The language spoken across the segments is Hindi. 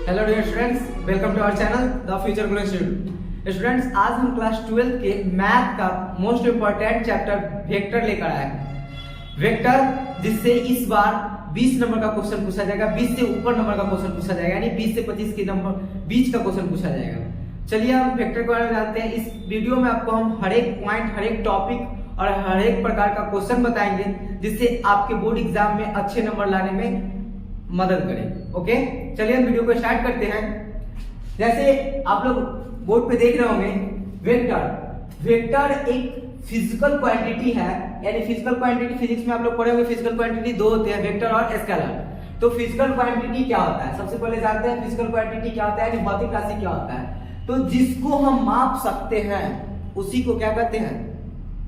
Hello dear students, welcome to our channel the future grow institute. Students, आज हम क्लास 12 के मैथ का मोस्ट इंपॉर्टेंट चैप्टर वेक्टर लेकर आए हैं। वेक्टर जिससे इस बार 20 नंबर का क्वेश्चन पूछा जाएगा, 20 से ऊपर नंबर का क्वेश्चन पूछा जाएगा, यानी 20 से 25 के नंबर बीच का क्वेश्चन पूछा जाएगा। चलिए हम वेक्टर के बारे में जानते हैं। इस वीडियो में आपको हम हर एक पॉइंट, हर एक टॉपिक और हर एक प्रकार का क्वेश्चन बताएंगे जिससे आपके बोर्ड एग्जाम में अच्छे नंबर लाने में मदद करें। ओके, चलिए हम वीडियो को स्टार्ट करते हैं। जैसे आप लोग बोर्ड पे देख रहे होंगे, वेक्टर एक फिजिकल क्वांटिटी है, यानी फिजिकल क्वांटिटी फिजिक्स में आप लोग पढ़े होंगे। फिजिकल क्वांटिटी दो होते हैं, वेक्टर और स्केलर। तो फिजिकल क्वांटिटी क्या होता है, सबसे पहले जानते हैं फिजिकल क्वांटिटी क्या होता है, यानी भौतिक राशि क्या होता है। तो जिसको हम माप सकते हैं उसी को क्या कहते हैं,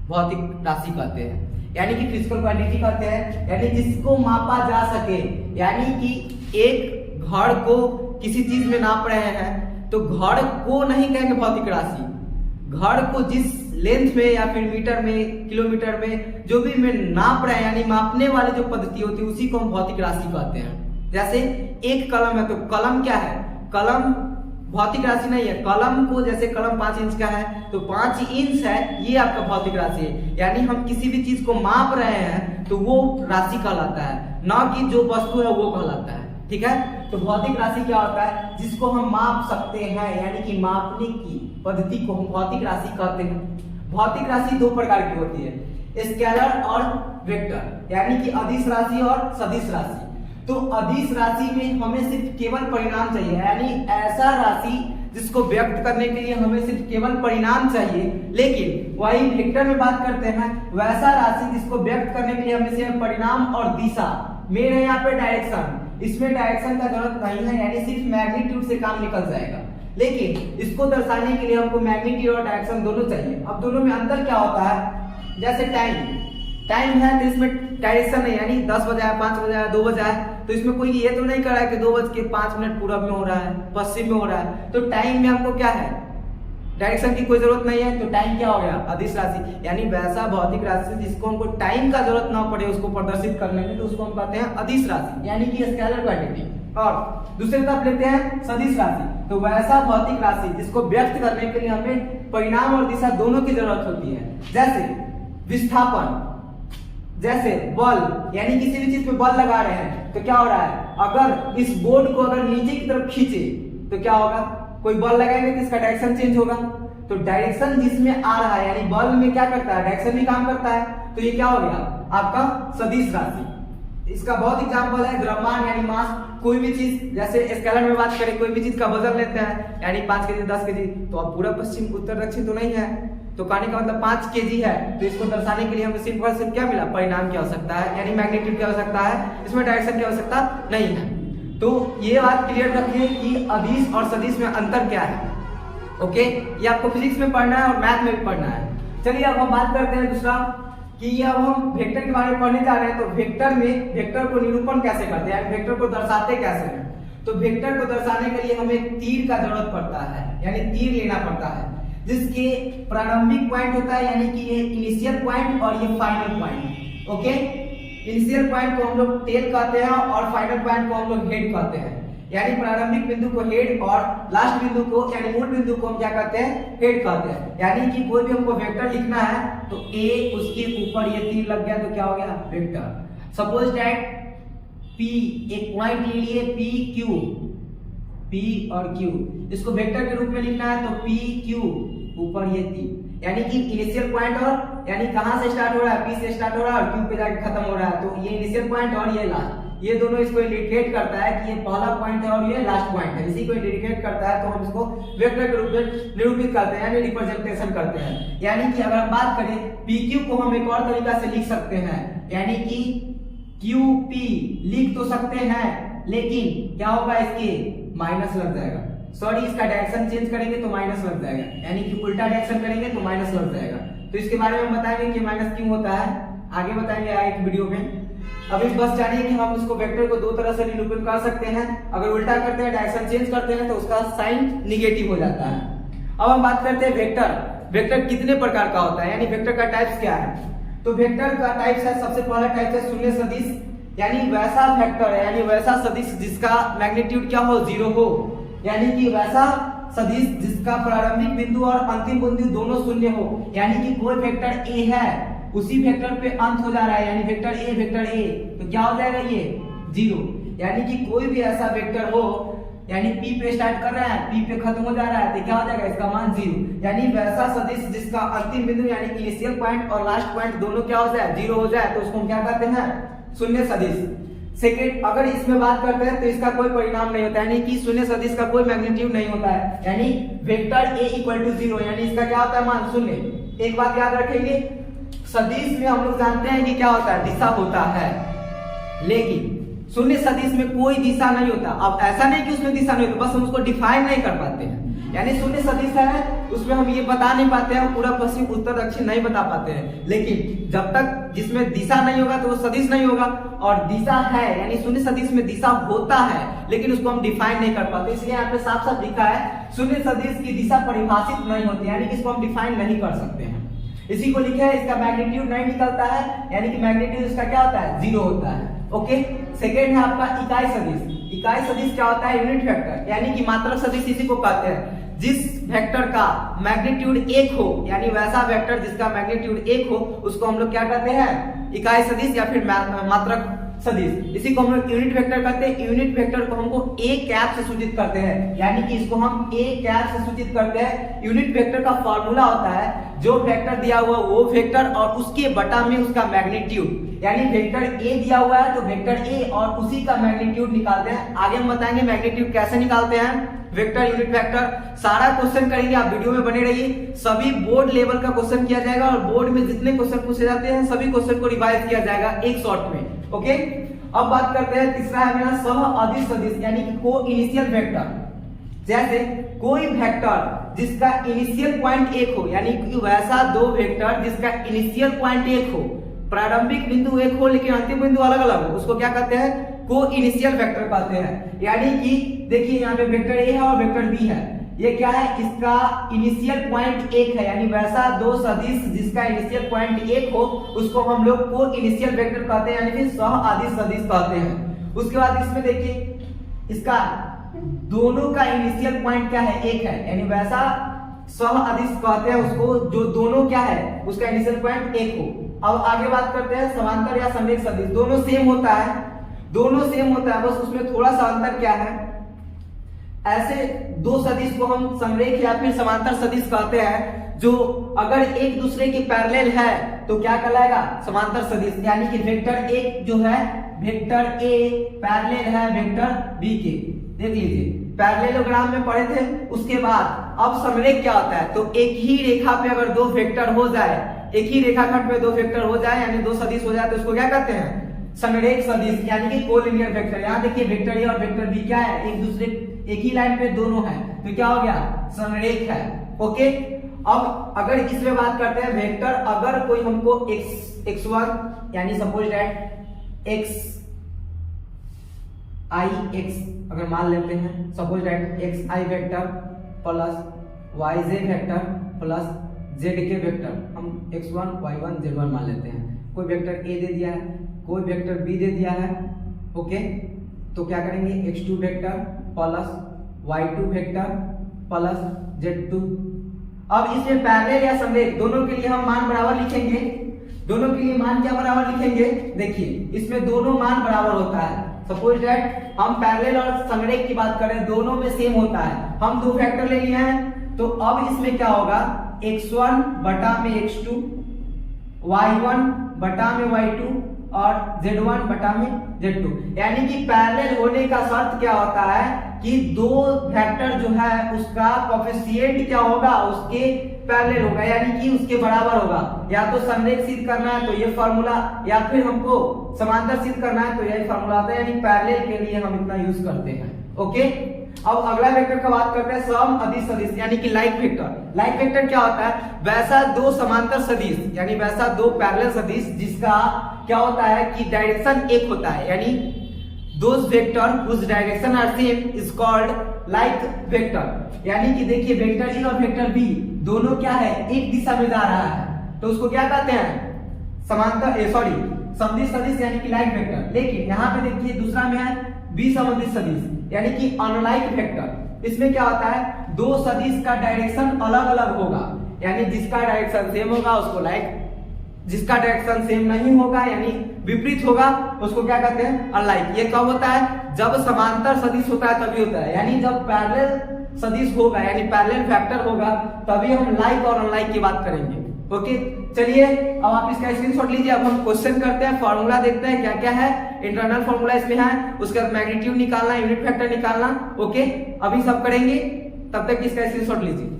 भौतिक राशि कहते हैं, यानी कि फिजिकल क्वांटिटी कहते हैं, यानी जिसको मापा जा सके। यानी कि एक घर को किसी चीज में नाप रहे हैं तो घर को नहीं कहेंगे भौतिक राशि, घर को जिस लेंथ में या फिर मीटर में, किलोमीटर में, जो भी में नाप रहे हैं, यानी मापने वाले जो पद्धति होती है उसी को हम भौतिक राशि कहते हैं। जैसे एक कलम है तो कलम क्या है, कलम भौतिक राशि नहीं है। कलम को, जैसे कलम 5 इंच का है तो 5 इंच है, ये आपका भौतिक राशि है। यानी हम किसी भी चीज को माप रहे हैं तो वो राशि कहलाता है, ना कि जो वस्तु है वो कहलाता है। ठीक है, तो भौतिक राशि क्या होता है, जिसको हम माप सकते हैं, यानी कि मापने की पद्धति को हम भौतिक राशि कहते हैं। भौतिक राशि दो प्रकार की होती है, स्केलर और वेक्टर, यानी कि अदिश राशि और सदिश राशि। तो अदिश राशि में हमें सिर्फ केवल परिणाम चाहिए, यानी ऐसा राशि जिसको व्यक्त करने के लिए हमें सिर्फ केवल परिणाम चाहिए। लेकिन वही वेक्टर में बात करते हैं, वैसा राशि जिसको व्यक्त करने के लिए हमें सिर्फ परिणाम और दिशा, मेरे यहाँ पे डायरेक्शन, इसमें डायरेक्शन का जरूरत नहीं है, यानी सिर्फ मैग्नीट्यूड से काम निकल जाएगा। लेकिन इसको दर्शाने के लिए हमको मैग्नीट्यूड और डायरेक्शन दोनों चाहिए। अब दोनों में अंतर क्या होता है, जैसे टाइम है तो इसमें डायरेक्शन है, यानी 10 बजा है, 5 बजा है, 2 बजा है, तो इसमें कोई ये तो नहीं कर रहा है कि 2:05 पूरब में हो रहा है, पश्चिम में हो रहा है। तो टाइम में हमको क्या है, डायरेक्शन की कोई जरूरत नहीं है, तो टाइम क्या हो गया, अदिश राशि। यानी वैसा भौतिक राशि जिसको हमको टाइम का जरूरत ना पड़े उसको प्रदर्शित करने में, तो उसको हम कहते हैं अदिश राशि, यानी कि स्केलर क्वांटिटी। और दूसरी तरफ लेते हैं सदिश राशि, तो वैसा भौतिक राशि जिसको व्यक्त करने के लिए हमें परिणाम और दिशा दोनों की जरूरत होती है। जैसे विस्थापन, जैसे बल, यानी किसी भी चीज पे बल लगा रहे हैं तो क्या हो रहा है, अगर इस बोर्ड को अगर नीचे की तरफ खींचे तो क्या होगा, कोई बल लगाएंगे तो इसका डायरेक्शन चेंज होगा। तो डायरेक्शन जिसमें आ रहा है, यानी बल में क्या करता है, डायरेक्शन भी काम करता है, तो ये क्या हो गया आपका सदिश राशि। इसका बहुत एग्जाम्पल है द्रव्यमान, यानी मास। कोई भी चीज, जैसे स्केलर में बात करें, कोई भी चीज का वजन लेते हैं, यानी 5 केजी, 10 केजी, तो अब पूरा पश्चिम उत्तर दक्षिण तो नहीं है, तो कहने का मतलब 5 केजी है, तो इसको दर्शाने के लिए हमें सिर्फ और सिर्फ क्या मिला, परिणाम की आवश्यकता है, यानी मैग्नीट्यूड की आवश्यकता है, इसमें डायरेक्शन की आवश्यकता नहीं है। तो ये बात क्लियर रखिए कि अदिश और सदिश में अंतर क्या है। ओके, ये आपको फिजिक्स में पढ़ना है और मैथ में भी पढ़ना है। चलिए अब हम बात करते हैं दूसरा, कि अब हम वेक्टर के बारे में पढ़ने जा रहे हैं। तो वेक्टर को निरूपण कैसे करते हैं, वेक्टर को दर्शाते कैसे हैं। तो वेक्टर को दर्शाने के लिए हमें तीर का जरूरत पड़ता है, यानी तीर लेना पड़ता है, जिसके प्रारंभिक पॉइंट होता है, यानी कि ये इनिशियल पॉइंट और ये final point. Okay, initial point को हम लोग टेल कहते हैं और फाइनल पॉइंट को हम लोग हेड कहते हैं। यानी प्रारंभिक बिंदु को हेड और लास्ट बिंदु को, यानी मूल बिंदु को हम क्या कहते हैं, हेड कहते हैं। यानी कि कोई भी हमको वेक्टर लिखना है तो ए, उसके ऊपर ये तीर लग गया तो क्या हो गया, वेक्टर। सपोज दैट P, एक पॉइंट ले लिए P Q, P और Q, इसको वेक्टर के रूप में लिखना है तो P Q, ऊपर ये तीर, यानी कि इनिशियल पॉइंट, और यानी कहां से स्टार्ट हो रहा है, P से स्टार्ट हो रहा है और Q पे जाके खत्म हो रहा है। तो ये इनिशियल पॉइंट और ये लास्ट, ये दोनों इसको इंडिकेट करता है कि ये पहला पॉइंट है और ये लास्ट पॉइंट है, इसी को इंडिकेट करता है। तो हम इसको वेक्टर के रूप में निरूपित करते हैं, यानी रिप्रेजेंटेशन करते हैं। यानी कि अगर हम बात करें PQ को हम एक और तरीका से लिख सकते हैं, यानी कि QP लिख तो सकते हैं, लेकिन क्या होगा, इसके माइनस लग जाएगा, सॉरी इसका डायरेक्शन चेंज करेंगे तो माइनस लग जाएगा, यानी कि उल्टा डायरेक्शन करेंगे तो माइनस लग जाएगा। तो इसके बारे में हम बताएंगे कि माइनस क्यों होता है, आगे बताएंगे आगे वीडियो में। अभी बस जानिए कि हम इसको वेक्टर को दो तरह से निरूपण कर सकते हैं। अगर उल्टा करते हैं, डायरेक्शन चेंज करते हैं, तो उसका साइन निगेटिव हो जाता है। अब हम बात करते हैं वेक्टर कितने प्रकार का होता है, यानी वेक्टर का टाइप्स क्या है। तो वेक्टर का टाइप्स है, सबसे पहला टाइप है शून्य सदिश, यानी वैसा वेक्टर है, यानी वैसा सदिश जिसका मैग्नीट्यूड क्या हो, 0 हो, यानी कि वैसा सदिश जिसका प्रारंभिक बिंदु और अंतिम बिंदु दोनों शून्य हो, यानी कि कोई वेक्टर ए है उसी वेक्टर पे अंत हो जा रहा है, यानी वेक्टर ए, तो क्या हो जाएगा ये 0, यानी कि कोई भी ऐसा वेक्टर हो, यानी P पे स्टार्ट कर रहा है, P पे खत्म हो जा रहा है, तो क्या हो जाएगा इसका मान 0, यानी वैसा सदिश जिसका अंतिम बिंदु यानी इनिशियल पॉइंट और लास्ट पॉइंट दोनों क्या हो जाए, 0 हो जाए, तो उसको हम क्या कहते हैं, शून्य सदिश। सेकेंड, अगर इसमें बात करते हैं तो इसका कोई परिणाम नहीं होता है, यानी कि शून्य सदिश का कोई मैग्नीट्यूड नहीं होता है, यानी वेक्टर A इक्वल टू 0, यानी इसका क्या होता है मान शून्य। एक बात याद रखेंगे, सदिश में हम लोग जानते हैं कि क्या होता है, दिशा होता है, लेकिन शून्य सदिश में कोई दिशा नहीं होता। अब ऐसा नहीं कि उसमें दिशा नहीं होता, बस हम उसको डिफाइन नहीं कर पाते हैं, यानी शून्य सदिश है उसमें हम ये बता नहीं पाते हैं, पूरा पश्चिम उत्तर दक्षिण नहीं बता पाते हैं, लेकिन जब तक जिसमें दिशा नहीं होगा तो वो सदिश नहीं होगा, और दिशा है यानी शून्य सदिश में दिशा होता है लेकिन उसको हम डिफाइन नहीं कर पाते, इसलिए यहाँ पे साफ साफ लिखा है शून्य सदिश की दिशा परिभाषित नहीं होती, यानी कि इसको हम डिफाइन नहीं कर सकते हैं। इसी को लिखा है, इसका मैग्नीट्यूड नहीं निकलता है, यानी कि मैग्नीट्यूड इसका क्या होता है, 0 होता है। ओके, सेकेंड है आपका इकाई सदिश। इकाई सदिश क्या होता है, यूनिट वेक्टर, यानी कि मात्रक सदिश इसी को कहते हैं। जिस वेक्टर का मैग्नीट्यूड 1 हो, यानी वैसा वेक्टर जिसका मैग्नीट्यूड 1 हो, उसको हम लोग क्या कहते हैं, इकाई सदिश या फिर मात्रक सदिश। इसी को हम लोग यूनिट वेक्टर कहते हैं। यूनिट वेक्टर को हमको a कैप से सूचित करते हैं, यानी कि इसको हम a कैप से सूचित करते हैं। यूनिट वेक्टर का फॉर्मूला होता है, जो वेक्टर दिया हुआ वो वेक्टर और उसके बटा में उसका मैग्नीट्यूड, यानी वेक्टर a दिया हुआ है तो वेक्टर a और उसी का मैग्नीट्यूड निकालते हैं। आगे हम बताएंगे मैग्नीट्यूड कैसे निकालते हैं, वेक्टर यूनिट वेक्टर सारा क्वेश्चन करेंगे, आप वीडियो में बने रहिए। सभी बोर्ड लेवल का क्वेश्चन किया जाएगा और बोर्ड में जितने क्वेश्चन पूछे जाते हैं सभी क्वेश्चन को रिवाइज किया जाएगा एक शॉट में। ओके, अब बात करते हैं, तीसरा है मेरा सह अदिश सदिश, यानी कि को इनिशियल वेक्टर। जैसे कोई वेक्टर जिसका इनिशियल पॉइंट 1 हो, यानी कि वैसा दो वेक्टर जिसका इनिशियल पॉइंट 1 हो, प्रारंभिक बिंदु 1 हो लेकिन अंतिम बिंदु अलग अलग हो, उसको क्या कहते हैं, को इनिशियल वेक्टर कहते हैं। यानी कि देखिए यहाँ पे वेक्टर ए है और वेक्टर बी है, ये क्या है, इसका इनिशियल पॉइंट 1 है, यानी वैसा दो सदिश जिसका इनिशियल पॉइंट 1 हो उसको हम लोग को इनिशियल वेक्टर कहते हैं, यानी कि सह अदिश सदिश कहते हैं। उसके बाद इसमें देखिए इसका दोनों का इनिशियल पॉइंट क्या है, 1 है, यानी वैसा सह अदिश कहते हैं उसको जो दोनों क्या है उसका इनिशियल पॉइंट 1 हो। अब आगे बात करते हैं समांतर या समरेख सदिश। दोनों सेम होता है, दोनों सेम होता है, बस उसमें थोड़ा सा अंतर क्या है, ऐसे दो सदिश को हम समरेख या फिर समांतर सदिश कहते हैं, जो अगर एक दूसरे के पैरेलल है तो क्या कहलाएगा, समांतर सदिश। यानी कि वेक्टर एक जो है वेक्टर ए पैरेलल है वेक्टर बी के, देख लीजिए पैरेललोग्राम में पढ़े थे। उसके बाद अब समरेख क्या होता है, तो एक ही रेखा पे अगर दो वेक्टर हो जाए, एक ही रेखाखंड पे दो वेक्टर हो जाए यानी दो सदिश हो जाए तो उसको क्या कहते हैं, समरेख सदिश, यानी कि कोलिनियर वेक्टर। यहाँ देखिए वेक्टर ए और वेक्टर बी क्या है, एक दूसरे एक ही लाइन पे दोनों है, तो क्या हो गया, समरेख है। ओके, अब अगर इसमें बात करते हैं वेक्टर, अगर कोई हमको x1 यानी suppose that x i x अगर मान लेते हैं, suppose that x i vector plus y j vector plus z के वेक्टर, हम x1 y1 z1 मान लेते हैं। कोई वेक्टर a दे दिया है, कोई वेक्टर b दे दिया है। ओके, तो क्या करेंगे, x2 vector plus y2 vector plus z2। अब इसमें पैरेलल या समरेख दोनों के लिए हम मान बराबर लिखेंगे। दोनों के लिए मान क्या बराबर लिखेंगे, देखिए इसमें दोनों मान बराबर होता है। सपोज दैट हम पैरेलल और समरेख की बात करें, दोनों में सेम होता है। हम दो फैक्टर ले लिए हैं, तो अब इसमें क्या होगा, x1 बटा में x2, y1 बटा में y2 और z1 बटा में z2। यानी कि पैरेलल होने का शर्त क्या होता है कि दो वेक्टर जो है उसका कोएफिशिएंट क्या होगा, उसके पैरेलल होगा, यानी कि उसके बराबर होगा। या तो समरेख सिद्ध करना है तो ये फार्मूला, या फिर हमको समांतर सिद्ध करना है तो यही फार्मूला आता है, यानी पैरेलल के लिए हम इतना यूज करते हैं। ओके, अब अगला वेक्टर का बात करते हैं सम अदिश सदिश, यानी कि लाइक वेक्टर। लाइक वेक्टर क्या होता है, वैसा दो समांतर सदिश यानी वैसा दो पैरेलल सदिश जिसका क्या होता है कि डायरेक्शन एक होता है, यानी those vector whose direction are same is called like vector। यानी कि देखिए वेक्टर ए और वेक्टर बी दोनों क्या है, एक दिशा में जा रहा है, तो उसको क्या कहते हैं, समांतर समदिश सदिश यानी कि लाइक वेक्टर। लेकिन यहाँ पे देखिए दूसरा में है विसंबंधित सदिश यानी कि अनलाइक वेक्टर। इसमें क्या होता है, दो सदिश का डायरेक्शन अलग अलग होगा, यानी जिसका डायरेक्शन सेम होगा उसको लाइक, जिसका डायरेक्शन सेम नहीं होगा यानी विपरीत होगा उसको क्या कहते हैं, अनलाइक। ये कब होता है, जब समांतर सदिश होता है तभी होता है, यानी जब पैरेलल सदिश होगा यानी पैरेलल फैक्टर होगा तभी हम लाइक और अनलाइक की बात करेंगे। ओके, चलिए अब आप इसका स्क्रीनशॉट लीजिए। अब हम क्वेश्चन करते हैं, फॉर्मूला देखते हैं क्या क्या है। इंटरनल फॉर्मूला इसमें है, उसके बाद मैग्नीट्यूड निकालना, यूनिट फैक्टर निकालना। ओके, अभी सब करेंगे, तब तक इसका स्क्रीनशॉट लीजिए।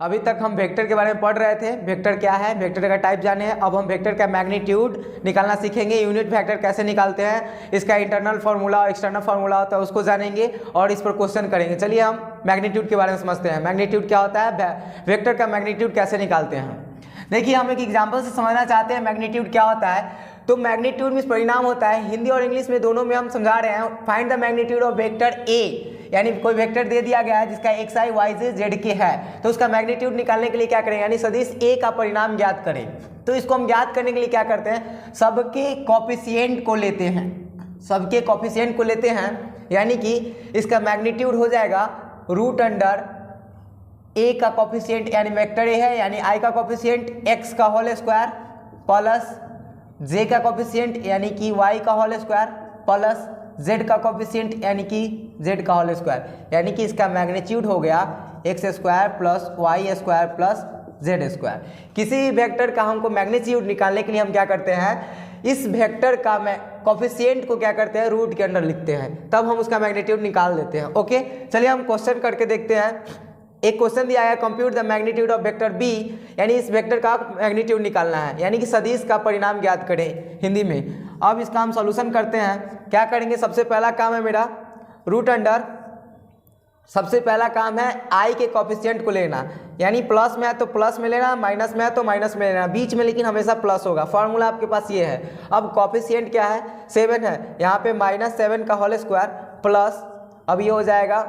अभी तक हम वेक्टर के बारे में पढ़ रहे थे, वेक्टर क्या है, वेक्टर का टाइप जाने हैं। अब हम वेक्टर का मैग्नीट्यूड निकालना सीखेंगे, यूनिट वेक्टर कैसे निकालते हैं, इसका इंटरनल फार्मूला और एक्सटर्नल फार्मूला होता है उसको जानेंगे और इस पर क्वेश्चन करेंगे। चलिए हम मैग्नीट्यूड के बारे में समझते हैं। मैग्नीट्यूड क्या होता है, वेक्टर का मैग्नीट्यूड कैसे निकालते हैं। देखिए हम एक एग्जाम्पल से समझना चाहते हैं मैग्नीट्यूड क्या होता है। तो मैग्नीट्यूड में परिणाम होता है, हिंदी और इंग्लिश में दोनों में हम समझा रहे हैं। Find the magnitude of vector A, यानी कोई वेक्टर दे दिया गया है जिसका एक्स आई वाई जेड के है, तो उसका मैग्नीट्यूड निकालने के लिए क्या करें, यानी सदिश ए का परिणाम ज्ञात करें। तो इसको हम ज्ञात करने के लिए क्या करते हैं, सबके कोफिशिएंट को लेते हैं, सबके कोफिशिएंट को लेते हैं, यानी कि इसका मैग्नीट्यूड हो जाएगा रूट अंडर ए का कोफिशिएंट यानी वेक्टर ए है, यानी आई का कोफिशिएंट एक्स का होल स्क्वायर प्लस जे का कोफिशिएंट यानी कि वाई का होल स्क्वायर प्लस जेड का कोफिशिएंट यानी कि जेड का होल स्क्वायर, यानी कि इसका मैग्नीट्यूड हो गया x square plus y square plus z square. किसी भी वेक्टर का हमको मैग्नीट्यूड निकालने के लिए हम क्या करते हैं, इस वेक्टर का कोफिशिएंट को क्या करते हैं, रूट के अंदर लिखते हैं, तब हम उसका मैग्नीट्यूड निकाल देते हैं। ओके, चलिए हम क्वेश्चन करके देखते हैं। एक क्वेश्चन दिया है, compute the magnitude of vector b, यानी इस वेक्टर का मैग्नीट्यूड निकालना है, यानी कि सदिश का परिणाम ज्ञात करें हिंदी में। अब इसका हम सॉल्यूशन करते हैं। क्या करेंगे, सबसे पहला काम है मेरा रूट अंडर, सबसे पहला काम है आई के कोफिशिएंट को लेना, यानी प्लस में है तो प्लस में लेना, माइनस में है तो माइनस में लेना, बीच में लेकिन हमेशा प्लस होगा। फॉर्मूला आपके पास ये है। अब कोफिशिएंट क्या है, 7 है, यहाँ पे -7 का होल स्क्वायर प्लस, अब ये हो जाएगा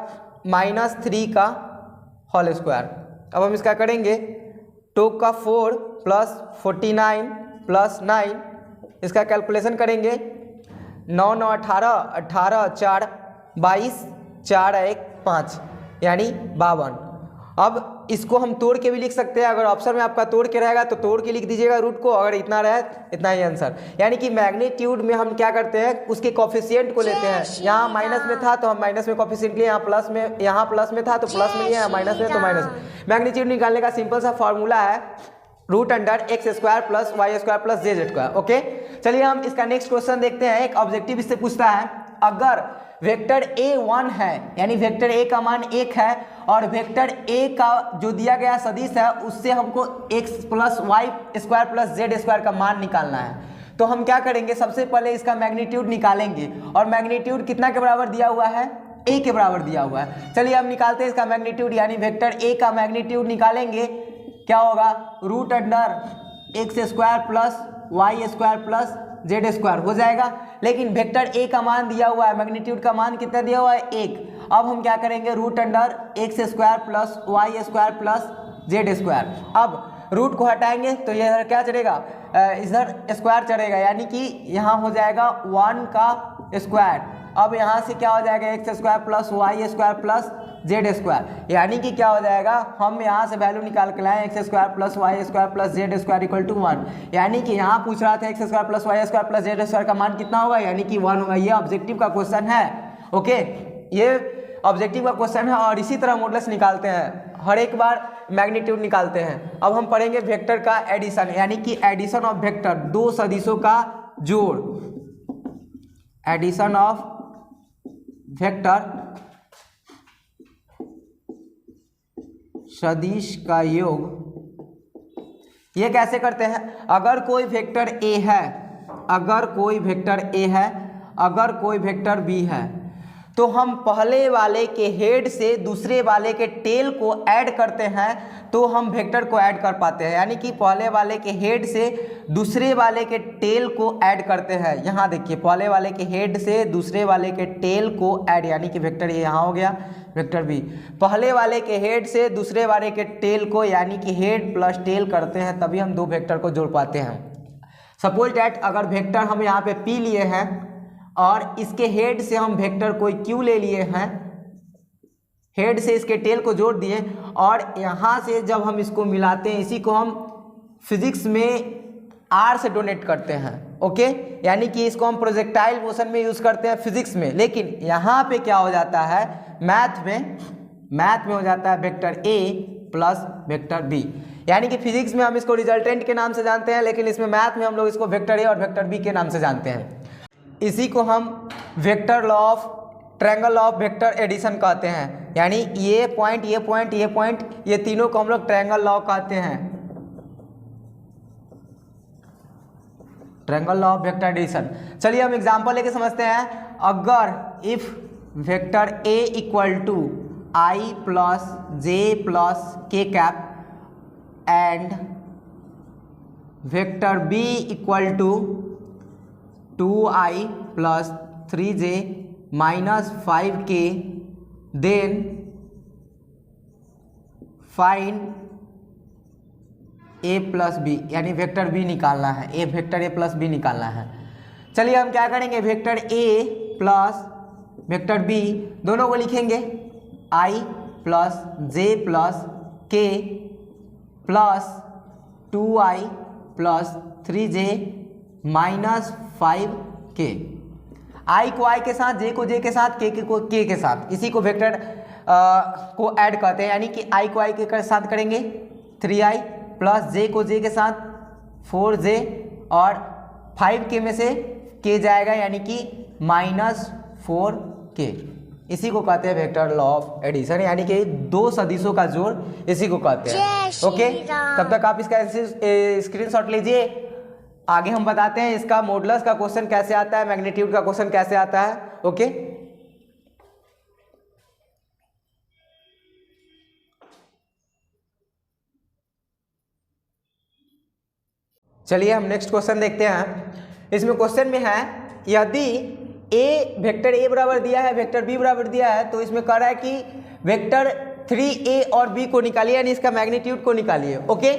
-3 का होल स्क्वायर। अब हम इसका करेंगे 2 का 4 प्लस 49 प्लस 9, इसका कैलकुलेशन करेंगे 9 9 18 18 4 22 4 1 5 यानी 52। अब इसको हम तोड़ के भी लिख सकते हैं, अगर ऑप्शन में आपका तोड़ के रहेगा तो तोड़ के लिख दीजिएगा रूट को, अगर इतना रहे इतना ही आंसर। यानी कि मैग्नीट्यूड में हम क्या करते हैं, उसके कोफिशिएंट को लेते हैं। यहाँ माइनस में था तो हम माइनस में कोफिशिएंट लिए, यहाँ प्लस में था तो प्लस में लिए, यहाँ माइनस में तो माइनस में। मैग्नीट्यूड निकालने का सिंपल सा फॉर्मूला है root under x square plus y square plus z square. Okay, चलिए हम इसका नेक्स्ट क्वेश्चन देखते हैं। एक ऑब्जेक्टिव इससे पूछता है, अगर वेक्टर ए 1 है, यानी वेक्टर ए का मान 1 है और वेक्टर ए का जो दिया गया सदिश है उससे हमको x plus y square plus z square का मान निकालना है, तो हम क्या करेंगे, सबसे पहले इसका मैग्नीट्यूड निकालेंगे। और मैग्नीट्यूड कितना के बराबर दिया हुआ है, ए के बराबर दिया हुआ है। चलिए हम निकालते हैं इसका मैग्नीट्यूड, यानी वेक्टर ए का मैग्नीट्यूड निकालेंगे। क्या होगा, root under x square plus y square plus z square हो जाएगा। लेकिन वेक्टर ए का मान दिया हुआ है, मैग्नीट्यूड का मान कितना दिया हुआ है, 1। अब हम क्या करेंगे, root under x square plus y square plus z square. अब रूट को हटाएंगे तो ये इधर क्या चलेगा, इधर स्क्वायर चलेगा, यानी कि यहाँ हो जाएगा 1 का स्क्वायर। अब यहाँ से क्या हो जाएगा, x square plus y square plus z square, यानी कि क्या हो जाएगा, हम यहाँ से वैल्यू निकाल के लाए x square plus y square plus z square equal to 1, यानी कि यहाँ पूछ रहा था x square plus y square plus z square का मान कितना होगा, यानी कि 1 होगा। ये ऑब्जेक्टिव का क्वेश्चन है। ओके, ये ऑब्जेक्टिव का क्वेश्चन है और इसी तरह मॉडुलस निकालते हैं, हर एक बार मैग्नीट्यूड निकालते हैं। अब हम पढ़ेंगे वेक्टर का एडिशन, यानी कि एडिशन ऑफ वेक्टर, दो सदिशों का जोड़, एडिशन ऑफ वेक्टर सदिश का योग। ये कैसे करते हैं, अगर कोई वेक्टर ए है, अगर कोई वेक्टर ए है, अगर कोई वेक्टर बी है, तो हम पहले वाले के हेड से दूसरे वाले के टेल को ऐड करते हैं तो हम वेक्टर को ऐड कर पाते हैं। यानी कि पहले वाले के हेड से दूसरे वाले के टेल को ऐड करते हैं। यहाँ देखिए, पहले वाले के हेड से दूसरे वाले के टेल को ऐड, यानी कि वेक्टर ये यहाँ हो गया वेक्टर बी। पहले वाले के हेड से दूसरे वाले के टेल को, यानी कि हेड प्लस टेल करते हैं, तभी हम दो वेक्टर को जोड़ पाते हैं। सपोज डैट अगर वेक्टर हम यहाँ पे पी लिए हैं और इसके हेड से हम वेक्टर कोई क्यू ले लिए हैं, हेड से इसके टेल को जोड़ दिए और यहाँ से जब हम इसको मिलाते हैं, इसी को हम फिजिक्स में आर से डोनेट करते हैं। ओके, यानी कि इसको हम प्रोजेक्टाइल मोशन में यूज़ करते हैं फिजिक्स में, लेकिन यहाँ पे क्या हो जाता है, मैथ में हो जाता है vector a plus vector b. यानी कि फिजिक्स में हम इसको रिजल्टेंट के नाम से जानते हैं, लेकिन इसमें मैथ में हम लोग इसको वेक्टर ए और वेक्टर बी के नाम से जानते हैं। इसी को हम vector law of triangle of vector addition कहते हैं। यानी ये पॉइंट ये पॉइंट ये पॉइंट ये तीनों को हम लोग ट्रायंगल लॉ कहते हैं, triangle law of vector addition. चलिए हम एग्जांपल लेके समझते हैं। अगर if vector a equal to i plus j plus k cap and vector b equal to 2i plus 3j minus 5k, then find a plus b, यानी वेक्टर बी निकालना है, वेक्टर a प्लस बी निकालना है। चलिए हम क्या करेंगे, vector a plus vector b दोनों को लिखेंगे, i plus j plus k plus 2i plus 3j minus 5k। आई को आई के साथ, जे को जे के साथ, के को के के साथ, इसी को वेक्टर को ऐड करते हैं। यानी कि आई को आई के साथ करेंगे 3i प्लस जे को जे के साथ 4j और 5k में से k जाएगा, यानी कि माइनस 4k। इसी को कहते हैं वेक्टर लॉ ऑफ एडिशन, यानी कि दो सदिशों का जोड़, इसी को कहते हैं। ओके, तब तक आप इसका स्क्रीनशॉट लीजिए। आगे हम बताते हैं इसका मॉडुलस का क्वेश्चन कैसे आता है, मैग्नीट्यूड का क्वेश्चन कैसे आता है। ओके, चलिए हम नेक्स्ट क्वेश्चन देखते हैं। इसमें क्वेश्चन में है, यदि ए वेक्टर ए बराबर दिया है, वेक्टर बी बराबर दिया है, तो इसमें कह रहा है कि वेक्टर 3a और b को निकालिए, यानी इसका मैग्नीट्यूड को निकालिए। ओके,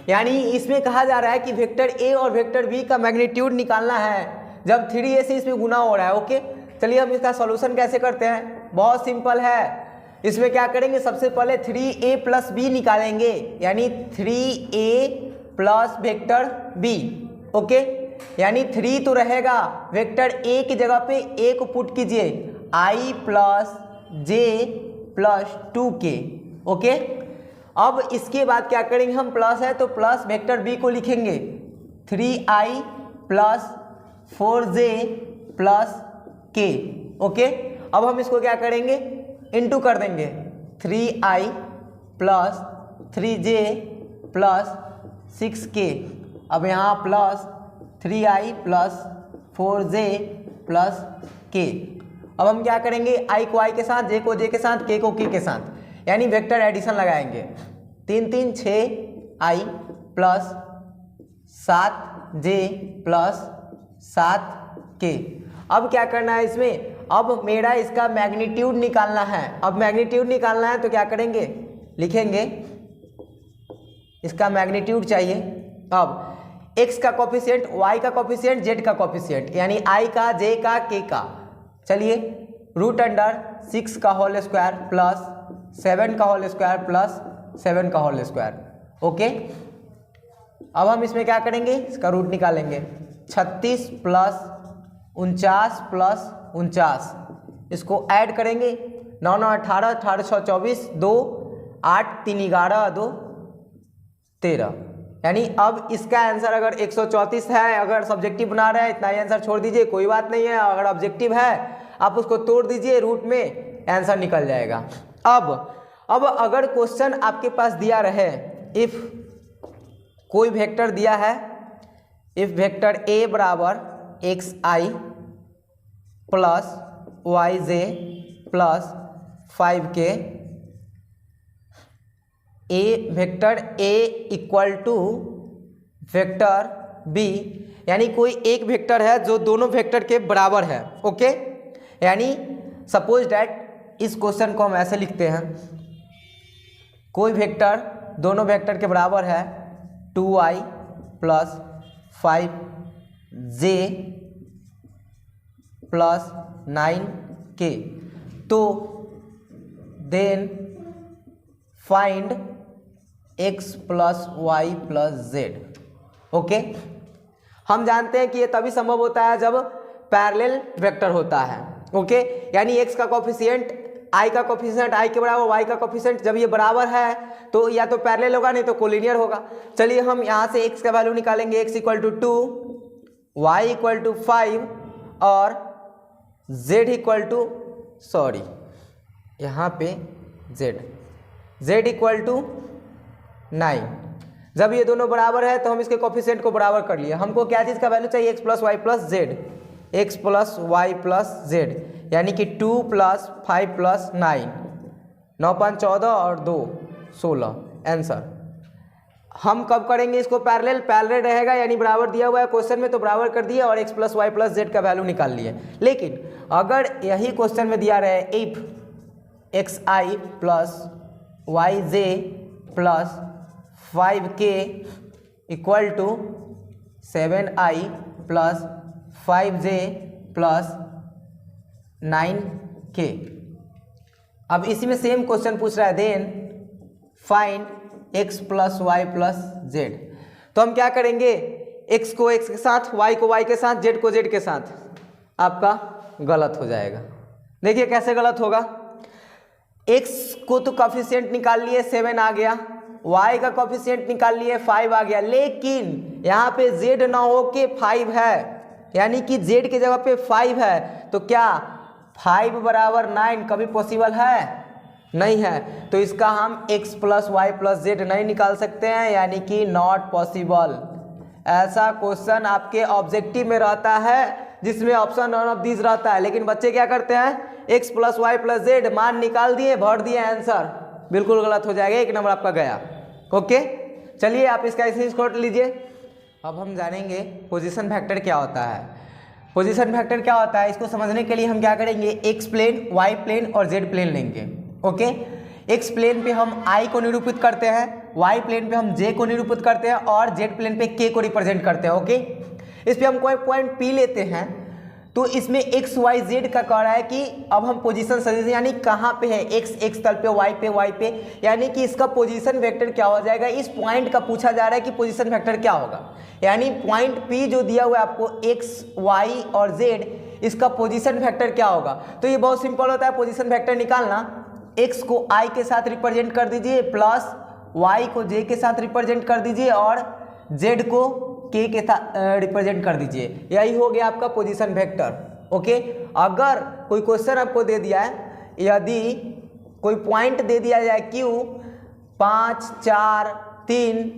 यानी इसमें कहा जा रहा है कि वेक्टर ए और वेक्टर बी का मैग्नीट्यूड निकालना है जब 3a से इसमें गुना हो रहा है। ओके, चलिए हम इसका सॉल्यूशन कैसे करते हैं, बहुत सिंपल है। इसमें क्या करेंगे, सबसे पहले 3a प्लस बी निकालेंगे, यानी 3a plus vector B. Okay, यानी 3 तो रहेगा, वेक्टर ए की जगह पे a को पुट कीजिए, i plus j plus 2k। Okay, अब इसके बाद क्या करेंगे, हम प्लस है तो प्लस वेक्टर बी को लिखेंगे 3i plus 4j plus k। Okay, अब हम इसको क्या करेंगे, इनटू कर देंगे, 3i plus 3j plus 6k। अब यहाँ plus 3i plus 4j plus k। अब हम क्या करेंगे, i को i के साथ, j को j के साथ, k को k के साथ, यानी वेक्टर एडिशन लगाएंगे। 3 3 6i plus 7j plus 7k। अब क्या करना है इसमें, अब मेरा इसका मैग्नीट्यूड निकालना है। अब मैग्नीट्यूड निकालना है तो क्या करेंगे, लिखेंगे इसका मैग्नीट्यूड चाहिए। अब x का कोफिशिएंट, y का कोफिशिएंट, z का कोफिशिएंट, यानी i का, j का, k का। चलिए रूट अंडर 6 का होल स्क्वायर प्लस 7 का होल स्क्वायर प्लस 7 का होल स्क्वायर। ओके, अब हम इसमें क्या करेंगे, इसका रूट निकालेंगे। 36 प्लस 49 प्लस 49, इसको ऐड करेंगे, 9 9 18, 18 6 24, 2 8 3 11 2 13। यानी अब इसका आंसर अगर 134 है, अगर सब्जेक्टिव बना रहे हैं इतना ही आंसर छोड़ दीजिए, कोई बात नहीं है। अगर ऑब्जेक्टिव है आप उसको तोड़ दीजिए रूट में, आंसर निकल जाएगा। अब अगर क्वेश्चन आपके पास दिया रहे, इफ कोई वेक्टर दिया है, इफ वेक्टर a बराबर xi plus yj plus 5k, a vector a equal to vector b, यानी कोई एक वेक्टर है जो दोनों वेक्टर के बराबर है। ओके, यानी सपोज डैट इस क्वेश्चन को हम ऐसे लिखते हैं, कोई वेक्टर दोनों वेक्टर के बराबर है 2i plus 5j plus 9k, तो then find x plus y plus z. Okay, हम जानते हैं कि ये तभी संभव होता है जब पैरेलल वेक्टर होता है। ओके, यानी x का कोफिशिएंट i का कोफिशिएंट i के बराबर, y का कोफिशिएंट जब ये बराबर है तो या तो पैरेलल होगा नहीं तो कोलिनियर होगा। चलिए हम यहाँ से x का वैल्यू निकालेंगे, x equal to 2, y equal to 5 और z इक्वल टू यहाँ पे z इक्वल टू 9। जब ये दोनों बराबर है तो हम इसके कोफिशिएंट को बराबर कर लिए। हमको क्या चीज़ का वैल्यू चाहिए, x plus y plus z, x plus y plus z, यानी कि 2 प्लस 5 प्लस 9, 9 5 14 और 2 16 आंसर। हम कब करेंगे इसको पैरेलल, पैरेलल रहेगा यानी बराबर दिया हुआ है क्वेश्चन में तो बराबर कर दिया और x plus y plus z का वैल्यू निकाल लिए। लेकिन अगर यही क्वेश्चन में दिया रहे if xi plus yj plus 5k equal to 7i plus 5j plus 9k, अब इसी में सेम क्वेश्चन पूछ रहा है then find x plus y plus z, तो हम क्या करेंगे, x को x के साथ, y को y के साथ, z को z के साथ, आपका गलत हो जाएगा। देखिए कैसे गलत होगा, x को तो कोफिशिएंट निकाल लिए 7 आ गया, y का कोफिशिएंट निकाल लिए 5 आ गया, लेकिन यहाँ पे z ना हो के 5 है, यानी कि z की जगह पे 5 है, तो क्या 5 बराबर 9 कभी पॉसिबल है? नहीं है। तो इसका हम x plus y plus z नहीं निकाल सकते हैं, यानी कि नॉट पॉसिबल। ऐसा क्वेश्चन आपके ऑब्जेक्टिव में रहता है जिसमें ऑप्शन नॉन ऑफ दीज रहता है, लेकिन बच्चे क्या करते हैं, x plus y plus z मान निकाल दिए, भर दिए आंसर, बिल्कुल गलत हो जाएगा, एक नंबर आपका गया। ओके, चलिए आप इसका स्क्रीनशॉट लीजिए। अब हम जानेंगे पोजीशन वेक्टर क्या होता है। पोजीशन वेक्टर क्या होता है, इसको समझने के लिए हम क्या करेंगे, एक्स प्लेन, वाई प्लेन और जेड प्लेन लेंगे। ओके, एक्स प्लेन पे हम आई को निरूपित करते हैं, वाई प्लेन पे हम जे को निरूपित करते हैं और जेड प्लेन पे के को रिप्रेजेंट करते हैं। ओके, इस पे हम कोई पॉइंट पी लेते हैं, तो इसमें एक्स वाई जेड का कह रहा है कि अब हम पोजीशन सजेशन यानी कहाँ पे है, एक्स एक्स तल पे, वाई पे, यानी कि इसका पोजीशन वेक्टर क्या हो जाएगा, इस पॉइंट का पूछा जा रहा है कि पोजीशन वेक्टर क्या होगा। यानी पॉइंट पी जो दिया हुआ है आपको एक्स वाई और जेड, इसका पोजीशन वेक्टर क्या होगा। तो ये बहुत सिंपल होता है पोजीशन वेक्टर निकालना, एक्स को आई के साथ रिप्रेजेंट कर दीजिए प्लस वाई को जे के साथ रिप्रेजेंट कर दीजिए और जेड को के साथ रिप्रेजेंट कर दीजिए, यही हो गया आपका पोजीशन वेक्टर। ओके, अगर कोई क्वेश्चन आपको दे दिया है, यदि कोई पॉइंट दे दिया जाए क्यू 5 4 3,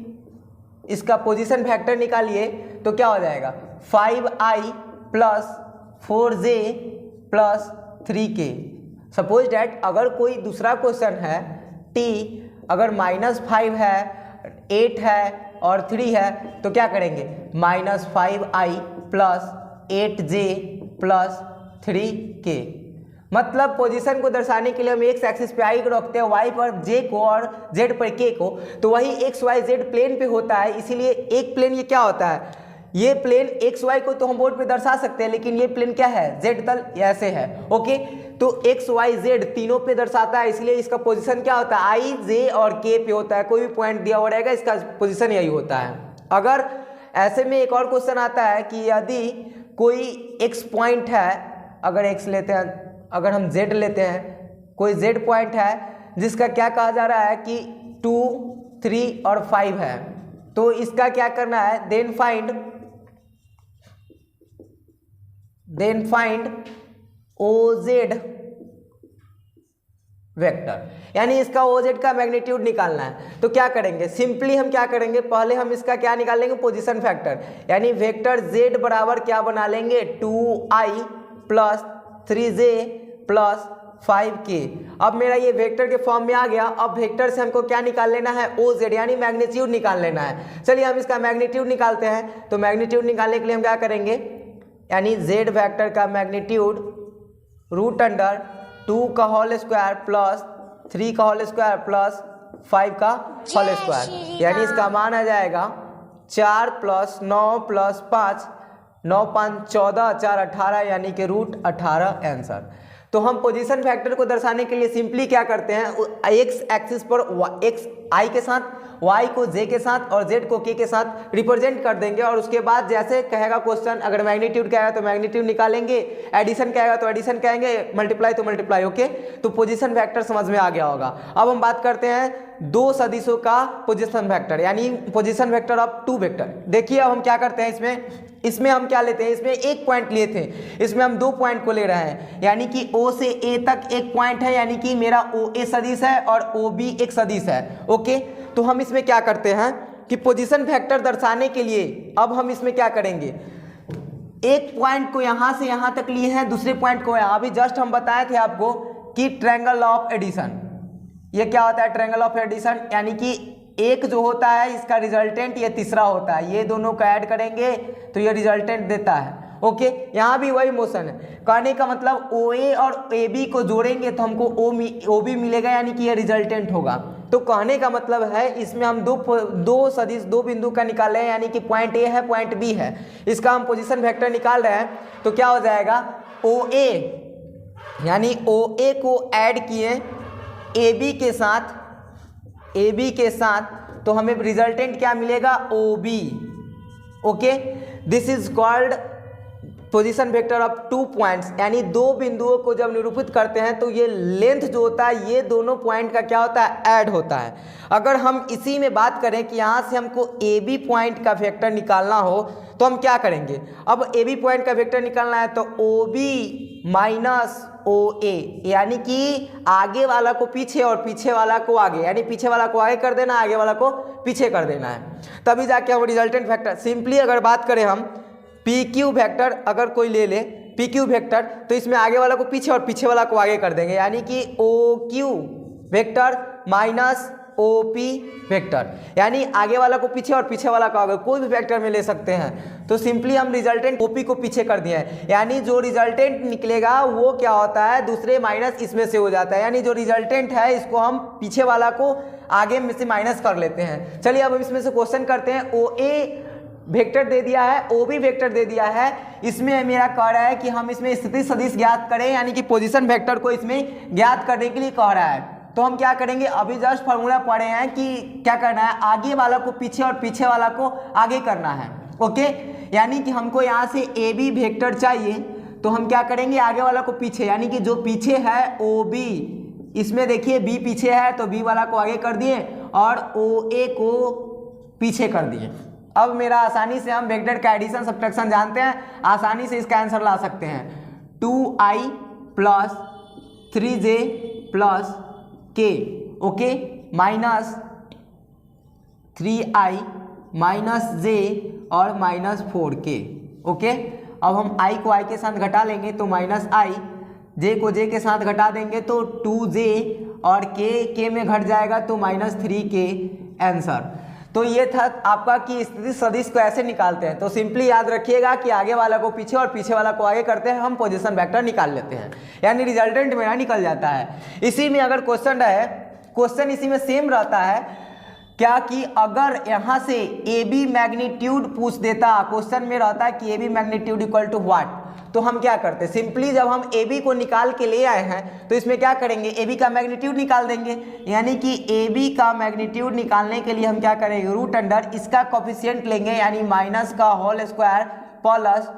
इसका पोजीशन वेक्टर निकालिए तो क्या हो जाएगा, 5i plus 4j plus 3k। Suppose that अगर कोई दूसरा क्वेश्चन है t अगर -5 है, 8 है और 3 है, तो क्या करेंगे, -5i plus 8j plus 3k। मतलब पोजीशन को दर्शाने के लिए हम एक्स एक्सिस पे आई को रखते हैं, वाई पर जे को और जेड पर के को, तो वही एक्स वाई जेड प्लेन पे होता है, इसीलिए एक प्लेन ये क्या होता है, ये प्लेन एक्स वाई को तो हम बोर्ड पे दर्शा सकते हैं, लेकिन ये प्लेन क्या है, जेड तल ऐसे है। ओके, तो एक्स वाई जेड तीनों पे दर्शाता है, इसलिए इसका पोजीशन क्या होता है, आई जे और के पे होता है, कोई भी पॉइंट दिया हुआ रहेगा इसका पोजीशन यही होता है। अगर ऐसे में एक और क्वेश्चन आता है कि यदि कोई एक्स पॉइंट है, अगर एक्स लेते हैं, अगर हम जेड लेते हैं, कोई जेड पॉइंट है जिसका क्या कहा जा रहा है कि 2 3 और 5 है, तो इसका क्या करना है, देन फाइंड OZ वेक्टर, यानी इसका OZ का मैग्नीट्यूड निकालना है। तो क्या करेंगे, सिंपली हम क्या करेंगे, पहले हम इसका क्या निकाल लेंगे, पोजीशन फैक्टर, यानी वेक्टर Z बराबर क्या बना लेंगे, 2i plus 3j plus 5k। अब मेरा ये वेक्टर के फॉर्म में आ गया। अब वेक्टर से हमको क्या निकाल लेना है, OZ यानी मैग्नीट्यूड निकाल लेना है। चलिए हम इसका मैग्नीट्यूड निकालते हैं। तो मैग्नीट्यूड निकालने के लिए हम क्या करेंगे, यानी Z वेक्टर का मैग्नीट्यूड रूट अंडर 2 का होल स्क्वायर प्लस 3 का होल स्क्वायर प्लस 5 का होल स्क्वायर, यानी इसका मान आ जाएगा 4 प्लस 9 प्लस 5, 9 5 14, 4 18, यानी कि रूट 18 आंसर। तो हम पोजीशन फैक्टर को दर्शाने के लिए सिंपली क्या करते हैं, एक्स एक्सिस पर एक्स आई के साथ, वाई को जे के साथ और जेड को के साथ रिप्रेजेंट कर देंगे। और उसके बाद जैसे कहेगा क्वेश्चन, अगर मैग्नीट्यूड कहेगा तो मैग्नीट्यूड निकालेंगे, एडिशन कहेगा तो एडिशन कहेंगे, मल्टीप्लाई तो मल्टीप्लाई। ओके, तो पोजीशन फैक्टर समझ में आ गया होगा। अब हम बात करते हैं दो सदिशों का पोजीशन फैक्टर, यानी position factor of two vector. देखिए अब हम क्या करते हैं, इसमें हम क्या लेते हैं, इसमें एक पॉइंट लिए थे, इसमें हम 2 पॉइंट को ले रहे हैं, यानी कि O से A तक एक पॉइंट है, यानी कि मेरा OA सदिश है और OB एक सदिश है। ओके, तो हम इसमें क्या करते हैं कि पोजीशन फैक्टर दर्शाने के लिए अब हम इसमें क्या करेंगे, एक पॉइंट को यहां से यहां तक लिए हैं, दूसरे पॉइंट को यहां। अभी जस्ट हम बताए थे आपको कि ट्रायंगल ऑफ एडिशन, ये क्या होता है ट्रायंगल ऑफ एडिशन, यानी कि एक जो होता है इसका रिजल्टेंट ये तीसरा होता है, ये दोनों को ऐड करेंगे तो ये रिजल्टेंट देता है। ओके, यहाँ भी वही मोशन है। कहने का मतलब OA और AB को जोड़ेंगे तो हमको OB मिलेगा, यानी कि ये रिजल्टेंट होगा। तो कहने का मतलब है इसमें हम दो सदिश, दो बिंदु का निकाल रहे हैं, यानी कि पॉइंट A है, पॉइंट B है, इसका हम पोजीशन वेक्टर निकाल रहे हैं। तो क्या हो जाएगा, OA यानी OA को ऐड किए AB के साथ, तो हमें रिजल्टेंट क्या मिलेगा, OB। Okay, this is called position vector of 2 points, यानी दो बिंदुओं को जब निरूपित करते हैं तो ये लेंथ जो होता है ये दोनों पॉइंट का क्या होता है, ऐड होता है। अगर हम इसी में बात करें कि यहाँ से हमको AB पॉइंट का वेक्टर निकालना हो तो हम क्या करेंगे, अब AB पॉइंट का वेक्टर निकालना है तो OB माइनस OA, यानी कि आगे वाला को पीछे और पीछे वाला को आगे, यानी पीछे वाला को आगे कर देना, आगे वाला को पीछे कर देना है, तभी जाके हम रिजल्टेंट फैक्टर। सिंपली अगर बात करें हम PQ वेक्टर, अगर कोई ले ले PQ वेक्टर, तो इसमें आगे वाला को पीछे और पीछे वाला को आगे कर देंगे, यानी कि OQ vector minus OP vector, यानी आगे वाला को पीछे और पीछे वाला को आगे, कोई भी वेक्टर में ले सकते हैं। तो सिंपली हम रिजल्टेंट OP को पीछे कर दिए हैं, यानी जो रिजल्टेंट निकलेगा वो क्या होता है, दूसरे माइनस इसमें से हो जाता है, यानी जो रिजल्टेंट है इसको हम पीछे वाला को आगे में से माइनस कर लेते हैं। चलिए अब इसमें से क्वेश्चन करते हैं। OA वेक्टर दे दिया है, OB वेक्टर दे दिया है, इसमें मेरा कह रहा है कि हम इसमें स्थिति सदिश ज्ञात करें, यानी कि पोजीशन वेक्टर को इसमें ज्ञात करने के लिए कह रहा है। तो हम क्या करेंगे, अभी जस्ट फॉर्मूला पढ़े हैं कि क्या करना है, आगे वाला को पीछे और पीछे वाला को आगे करना है। ओके, यानी कि हमको यहाँ से AB वेक्टर चाहिए, तो हम क्या करेंगे, आगे वाला को पीछे, यानी कि जो पीछे है OB, इसमें देखिए B पीछे है तो B वाला को आगे कर दिए और OA को पीछे कर दिए। अब मेरा आसानी से हम वेक्टर का एडिशन सब्ट्रैक्शन जानते हैं, आसानी से इसका आंसर ला सकते हैं। 2I plus 3J plus K, okay, minus 3I minus J और माइनस 4K। ओके, अब हम I को I के साथ घटा लेंगे तो माइनस I, J को J के साथ घटा देंगे तो 2J और K में घट जाएगा तो माइनस 3K आंसर। तो ये था आपका कि स्थिति सदिश को ऐसे निकालते हैं। तो सिंपली याद रखिएगा कि आगे वाला को पीछे और पीछे वाला को आगे करते हैं, हम पोजीशन वेक्टर निकाल लेते हैं, यानी रिजल्टेंट मेरा निकल जाता है। इसी में अगर क्वेश्चन रहे, क्वेश्चन इसी में सेम रहता है क्या कि अगर यहाँ से AB मैग्नीट्यूड पूछ देता, क्वेश्चन में रहता है कि AB magnitude equal to what, तो हम क्या करते, सिंपली जब हम AB को निकाल के ले आए हैं तो इसमें क्या करेंगे, AB का मैग्नीट्यूड निकाल देंगे, यानी कि AB का मैग्नीट्यूड निकालने के लिए हम क्या करेंगे, रूट अंडर इसका कोफिशिएंट लेंगे, यानी माइनस का होल स्क्वायर प्लस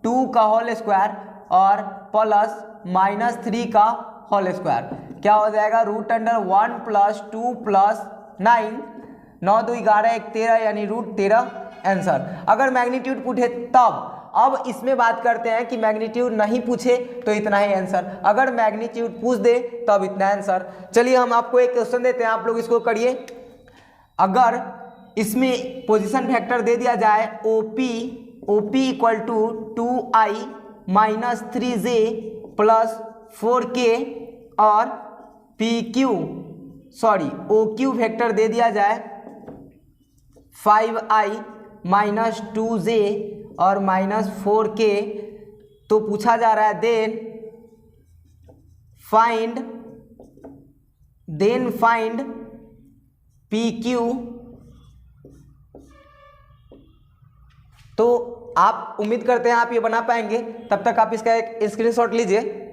2 का होल स्क्वायर और प्लस माइनस 3 का होल स्क्वायर, क्या हो जाएगा, रूट अंडर 1 प्लस 2 प्लस 9, 9 2 11 1 13, यानी रूट 13 आंसर। अगर मैग्नीट्यूड पूछे तब, अब इसमें बात करते हैं कि मैग्नीट्यूड नहीं पूछे तो इतना ही आंसर, अगर मैग्नीट्यूड पूछ दे तब इतना आंसर। चलिए हम आपको एक क्वेश्चन देते हैं, आप लोग इसको करिए। अगर इसमें पोजीशन वेक्टर दे दिया जाए OP equal to 2I minus 3J plus 4K और ओ क्यू वेक्टर दे दिया जाए 5i माइनस 2j और माइनस 4k, तो पूछा जा रहा है देन फाइंड पी क्यू। तो आप उम्मीद करते हैं आप ये बना पाएंगे, तब तक आप इसका एक स्क्रीनशॉट लीजिए।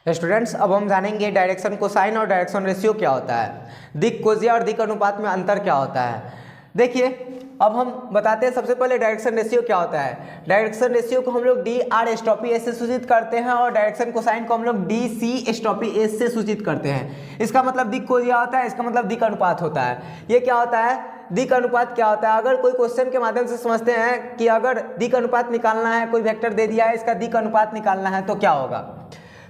स्टूडेंट्स, अब हम जानेंगे डायरेक्शन कोसाइन और डायरेक्शन रेशियो क्या होता है, दिक् कोजीया और दिक् अनुपात में अंतर क्या होता है। देखिए, अब हम बताते हैं सबसे पहले डायरेक्शन रेशियो क्या होता है। डायरेक्शन रेशियो को हम लोग डी आर एस्टॉपी एस से सूचित करते हैं और डायरेक्शन कोसाइन को हम लोग डी सी एस्टॉपी एस से सूचित करते हैं। इसका मतलब दिक् कोजीया होता है, इसका मतलब दिक् अनुपात होता है। ये क्या होता है, दिक् अनुपात क्या होता है। अगर कोई क्वेश्चन के माध्यम से समझते हैं कि अगर दिक् अनुपात निकालना है, कोई वेक्टर दे दिया है, इसका दिक् अनुपात निकालना है तो क्या होगा,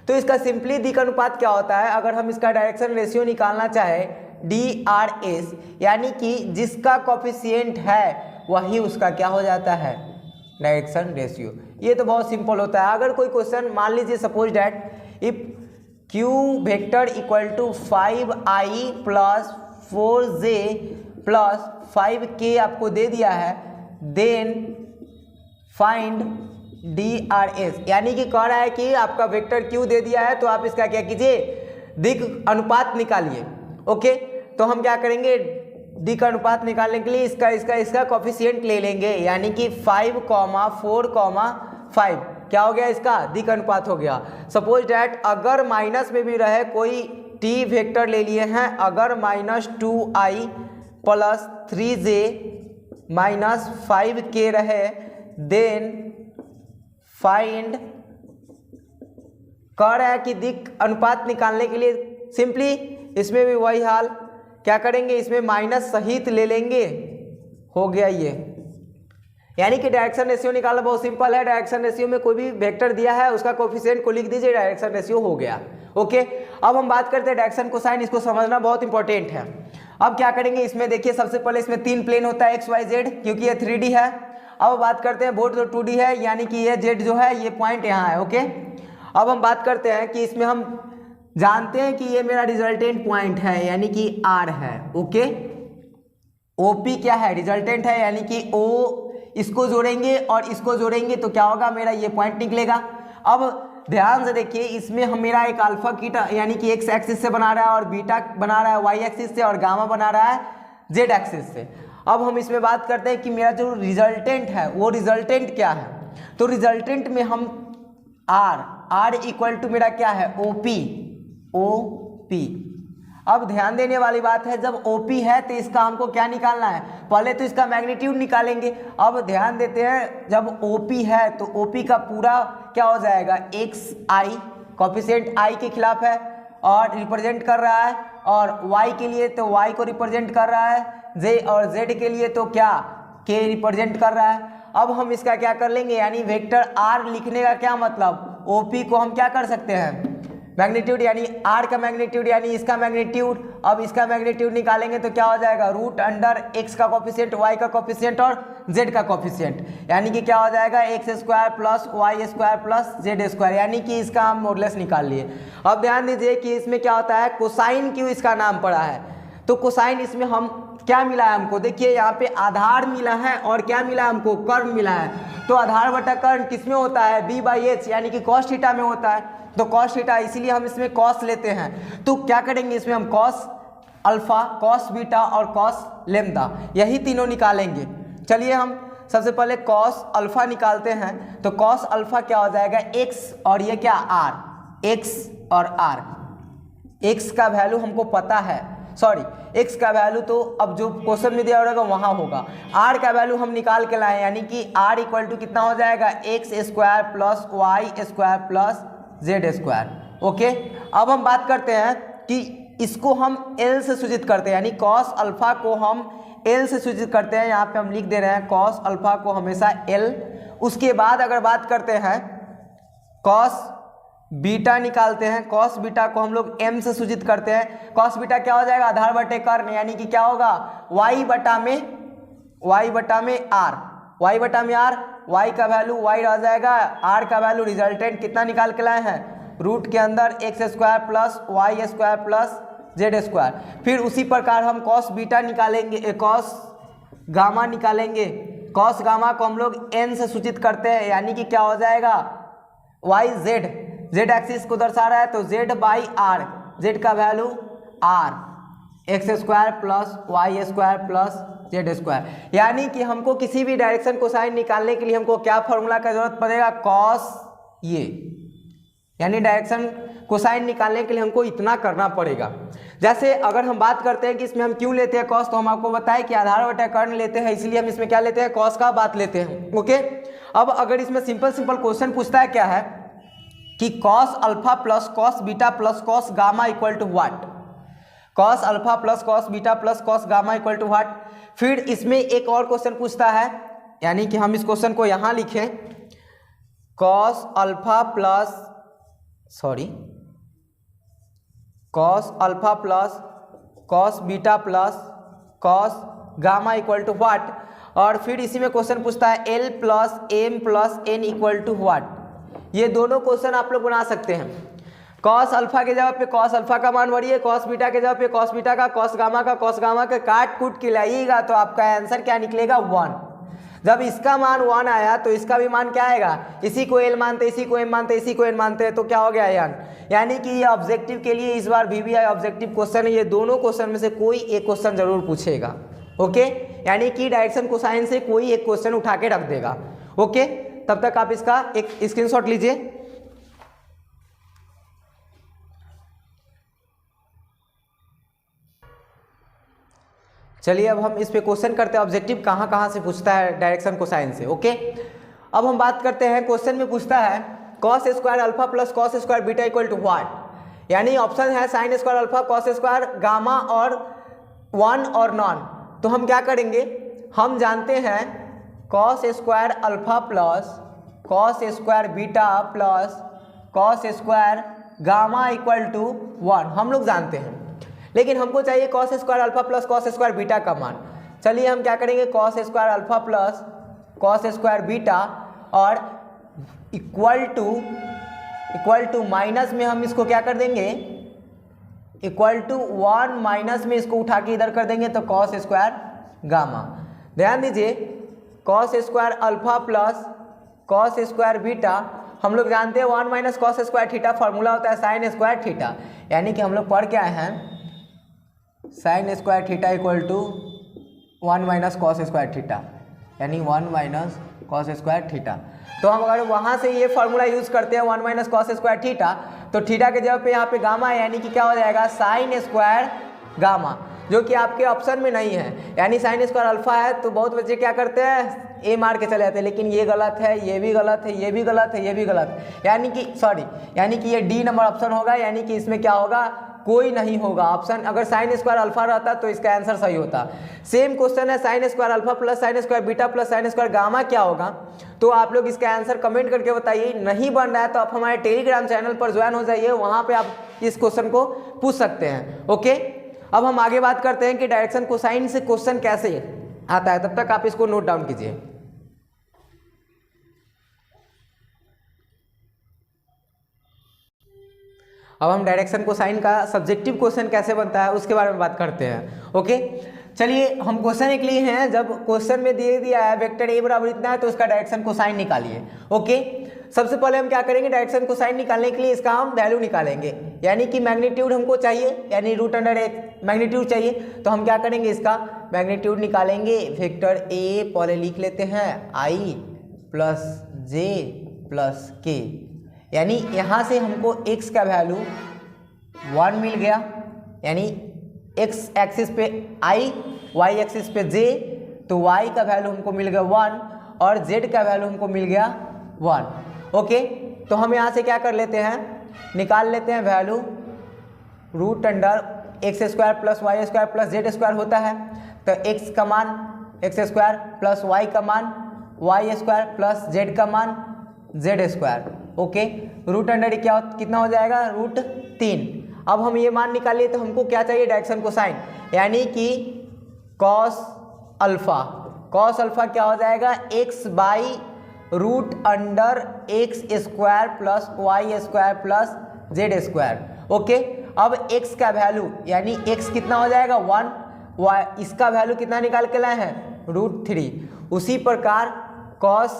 तो इसका सिंपली दिक् अनुपात क्या होता है। अगर हम इसका डायरेक्शन रेशियो निकालना चाहे DRS, यानी कि जिसका कोफिशिएंट है वही उसका क्या हो जाता है, डायरेक्शन रेशियो। ये तो बहुत सिंपल होता है। अगर कोई क्वेश्चन मान लीजिए suppose that if Q vector equal to 5i plus 4j plus 5k आपको दे दिया है, देन फाइंड DRS, यानी कि कह रहा है कि आपका वेक्टर Q दे दिया है तो आप इसका क्या कीजिए, दिक् अनुपात निकालिए। ओके, तो हम क्या करेंगे, दिक् अनुपात निकालने के लिए इसका कोफिशिएंट ले लेंगे, यानी कि 5, 4, 5 क्या हो गया, इसका दिक् अनुपात हो गया। सपोज डैट अगर माइनस में भी रहे, कोई t वेक्टर ले लिए हैं, अगर minus 2i plus 3j minus 5k रहे, देन फाइंड, कह रहा है कि दिक् अनुपात निकालने के लिए सिंपली इसमें भी वही हाल, क्या करेंगे, इसमें माइनस सहित ले लेंगे, हो गया ये। यानी कि डायरेक्शन रेशियो निकालना बहुत सिंपल है। डायरेक्शन रेशियो में कोई भी वेक्टर दिया है उसका कोफिशिएंट को लिख दीजिए, डायरेक्शन रेशियो हो गया। ओके, अब हम बात करते हैं डायरेक्शन कोसाइन, इसको समझना बहुत इंपॉर्टेंट है। अब क्या करेंगे, इसमें देखिए सबसे पहले इसमें 3 प्लेन होता है एक्स वाई जेड, क्योंकि ये 3D है। अब बात करते हैं बोर्ड जो 2D है, यानी कि ये जेड जो है ये पॉइंट यहाँ है। ओके, अब हम बात करते हैं कि इसमें हम जानते हैं कि ये मेरा रिजल्टेंट पॉइंट है, यानी कि R है। ओके, OP क्या है, रिजल्टेंट है, यानी कि O इसको जोड़ेंगे और इसको जोड़ेंगे तो क्या होगा, मेरा ये पॉइंट निकलेगा। अब ध्यान से देखिए, इसमें हम मेरा एक अल्फा कीटा यानी कि एक्स एक्सिस से बना रहा है और बीटा बना रहा है वाई एक्सिस से और गामा बना रहा है जेड एक्सिस से। अब हम इसमें बात करते हैं कि मेरा जो रिजल्टेंट है वो रिजल्टेंट क्या है, तो रिजल्टेंट में हम R इक्वल टू मेरा क्या है, OP। अब ध्यान देने वाली बात है, जब OP है तो इसका हमको क्या निकालना है, पहले तो इसका मैग्नीट्यूड निकालेंगे। अब ध्यान देते हैं, जब OP है तो OP का पूरा क्या हो जाएगा, XI, कोफिशिएंट I के खिलाफ है और रिप्रेजेंट कर रहा है, और Y के लिए तो Y को रिप्रेजेंट कर रहा है, J और Z के लिए तो क्या, K रिप्रेजेंट कर रहा है। अब हम इसका क्या कर लेंगे, यानी वेक्टर R लिखने का क्या मतलब, OP को हम क्या कर सकते हैं, मैग्नीट्यूड, यानी R का मैग्नीट्यूड यानी इसका मैग्नीट्यूड। अब इसका मैग्नीट्यूड निकालेंगे तो क्या हो जाएगा, रूट अंडर x का कोफिशिएंट, y का कोफिशिएंट और z का कोफिशिएंट, यानी कि क्या हो जाएगा, x square plus y square plus z square, यानी कि इसका हम मॉडुलस निकाल लिए। अब ध्यान दीजिए कि इसमें क्या होता है, कोसाइन क्यों इसका नाम पड़ा है, तो कोसाइन इसमें हम क्या मिला है हमको, देखिए यहाँ पे आधार मिला है और क्या मिला है हमको, कर्ण मिला है। तो आधार बटा कर्ण किसमें होता है, b/h, यानी कि कॉस थीटा में होता है। तो कॉस थीटा, इसीलिए हम इसमें कॉस लेते हैं। तो क्या करेंगे, इसमें हम कॉस अल्फा, कॉस बीटा और कॉस लेम्डा, यही तीनों निकालेंगे। चलिए हम सबसे पहले कॉस अल्फा निकालते हैं। तो कॉस अल्फा क्या हो जाएगा, x और ये क्या r, x और r, x का वैल्यू हमको पता है, सॉरी x का वैल्यू तो अब जो क्वेश्चन में दिया होगा वहाँ होगा। r का वैल्यू हम निकाल के लाए, यानी कि r इक्वल टू कितना हो जाएगा, x square plus y square plus z square. Okay, अब हम बात करते हैं कि इसको हम L से सूचित करते हैं, यानी कॉस अल्फा को हम L से सूचित करते हैं। यहाँ पे हम लिख दे रहे हैं कॉस अल्फा को हमेशा L। उसके बाद अगर बात करते हैं कॉस बीटा निकालते हैं, कॉस बीटा को हम लोग M से सूचित करते हैं। कॉस बीटा क्या हो जाएगा, आधार बटे कर्ण, यानी कि क्या होगा, y बटा में r, वाई बटा में आर, वाई का वैल्यू वाई रह जाएगा, आर का वैल्यू रिजल्टेंट कितना निकाल के लाए हैं, रूट के अंदर x square plus y square plus z square. फिर उसी प्रकार हम कॉस बीटा निकालेंगे, कॉस गामा निकालेंगे। कॉस गामा को हम लोग एन से सूचित करते हैं, यानी कि क्या हो जाएगा, वाई जेड, जेड एक्सिस को दर्शा रहा है तो जेड बाई आर, जेड का value r, x square plus y square plus z square. यानी कि हमको किसी भी डायरेक्शन कोसाइन निकालने के लिए हमको क्या फॉर्मूला का जरूरत पड़ेगा, कॉस ये, यानी डायरेक्शन कोसाइन निकालने के लिए हमको इतना करना पड़ेगा। जैसे अगर हम बात करते हैं कि इसमें हम क्यों लेते हैं कॉस, तो हम आपको बताएं कि आधार बटा कर्ण लेते हैं, इसलिए हम इसमें क्या लेते हैं, कॉस का बात लेते हैं। ओके, अब अगर इसमें सिंपल क्वेश्चन पूछता है क्या है कि cos alpha plus cos beta plus cos gamma equal to what, cos alpha plus cos beta plus cos gamma equal to what. फिर इसमें एक और क्वेश्चन पूछता है, यानी कि हम इस क्वेश्चन को यहां लिखें, cos alpha plus cos alpha plus cos beta plus cos gamma equal to what. और फिर इसी में क्वेश्चन पूछता है l plus m plus n equal to what. ये दोनों क्वेश्चन आप लोग बना सकते हैं। कॉस अल्फा के जगह पे कॉस अल्फा का मान भरिए, कॉस बीटा के जगह पे कॉस बीटा का, कॉस गामा का काट कूट के लाइएगा तो आपका आंसर क्या निकलेगा, 1। जब इसका मान 1 आया तो इसका भी मान क्या आएगा, इसी को एल मानते, इसी को एम मानते, इसी को एन मानते, तो क्या हो गया यान। यानी कि ये ऑब्जेक्टिव के लिए इस बार VBI ऑब्जेक्टिव क्वेश्चन है, ये दोनों क्वेश्चन में से कोई एक क्वेश्चन जरूर पूछेगा। ओके, यानी कि डायरेक्शन कोसाइन से कोई एक क्वेश्चन उठा के रख देगा। ओके, तब तक आप इसका एक स्क्रीनशॉट लीजिए। चलिए अब हम इस पे क्वेश्चन करते हैं, ऑब्जेक्टिव कहाँ से पूछता है डायरेक्शन कोसाइन से। ओके, अब हम बात करते हैं, क्वेश्चन में पूछता है cos square alpha plus cos square beta equal to what. यानी ऑप्शन है sine square alpha, cos square gamma और 1 और नॉन। तो हम क्या करेंगे, हम जानते हैं cos square alpha plus cos square beta plus cos square gamma equal to 1 हम लोग जानते हैं, लेकिन हमको चाहिए cos square alpha plus cos square beta का मान। चलिए हम क्या करेंगे, cos square alpha plus cos square beta और इक्वल टू माइनस में हम इसको क्या कर देंगे, इक्वल टू 1 माइनस में इसको उठा के इधर कर देंगे तो कॉस स्क्वायर गामा। ध्यान दीजिए, cos square alpha plus cos square beta हम लोग जानते हैं 1 minus cos square theta, formula होता है साइन स्क्वायर थीटा। यानी कि हम लोग पढ़ के आए हैं sine square theta equal to 1 minus cos square theta, यानी 1 माइनस कॉस स्क्वायर थीटा। तो हम अगर वहाँ से ये फॉर्मूला यूज़ करते हैं 1 माइनस कॉस स्क्वायर थीटा, तो थीटा के जगह पे यहाँ पे गामा है, यानी कि क्या हो जाएगा, साइन स्क्वायर गामा, जो कि आपके ऑप्शन में नहीं है। यानी साइन स्क्वायर अल्फा है तो बहुत बच्चे क्या करते हैं, ए मार के चले जाते हैं, लेकिन ये गलत है, ये भी गलत है, ये भी गलत है, ये भी गलत है। यानी कि ये डी नंबर ऑप्शन होगा, यानी कि इसमें क्या होगा, कोई नहीं होगा ऑप्शन। अगर साइन स्क्वायर अल्फा रहता तो इसका आंसर सही होता। सेम क्वेश्चन है sine square alpha plus sine square beta plus sine square gamma क्या होगा, तो आप लोग इसका आंसर कमेंट करके बताइए। नहीं बन रहा है तो आप हमारे टेलीग्राम चैनल पर ज्वाइन हो जाइए, वहाँ पे आप इस क्वेश्चन को पूछ सकते हैं। ओके, अब हम आगे बात करते हैं कि डायरेक्शन कोसाइन से क्वेश्चन कैसे आता है, तब तक आप इसको नोट डाउन कीजिए। अब हम डायरेक्शन कोसाइन का सब्जेक्टिव क्वेश्चन कैसे बनता है उसके बारे में बात करते हैं। ओके, चलिए हम क्वेश्चन एक लिए हैं, जब क्वेश्चन में दे दिया है वेक्टर ए बराबर इतना है तो उसका डायरेक्शन कोसाइन निकालिए। ओके, सबसे पहले हम क्या करेंगे, डायरेक्शन कोसाइन निकालने के लिए इसका हम वैल्यू निकालेंगे, यानी कि मैग्नीट्यूड हमको चाहिए, यानी √1 मैग्नीट्यूड चाहिए। तो हम क्या करेंगे, इसका मैग्नीट्यूड निकालेंगे। वेक्टर ए पहले लिख लेते हैं i प्लस जे प्लस के, यानी यहाँ से हमको x का वैल्यू 1 मिल गया, यानी x एक्सिस पे i, y एक्सिस पे j, तो y का वैल्यू हमको मिल गया 1 और z का वैल्यू हमको मिल गया 1। ओके, तो हम यहाँ से क्या कर लेते हैं, निकाल लेते हैं value √x² plus y square plus z square होता है, तो x का मान x स्क्वायर प्लस y का मान y स्क्वायर प्लस z का मान z स्क्वायर। ओके, √अंडर क्या कितना हो जाएगा, √3। अब हम ये मान निकालिए तो हमको क्या चाहिए, डायरेक्शन कोसाइन, यानी कि कॉस अल्फा कॉस अल्फा क्या हो जाएगा, x by root under x square plus y square plus z square. Okay, अब x का वैल्यू यानी x कितना हो जाएगा 1, y इसका वैल्यू कितना निकाल के लाए हैं √3। उसी प्रकार कॉस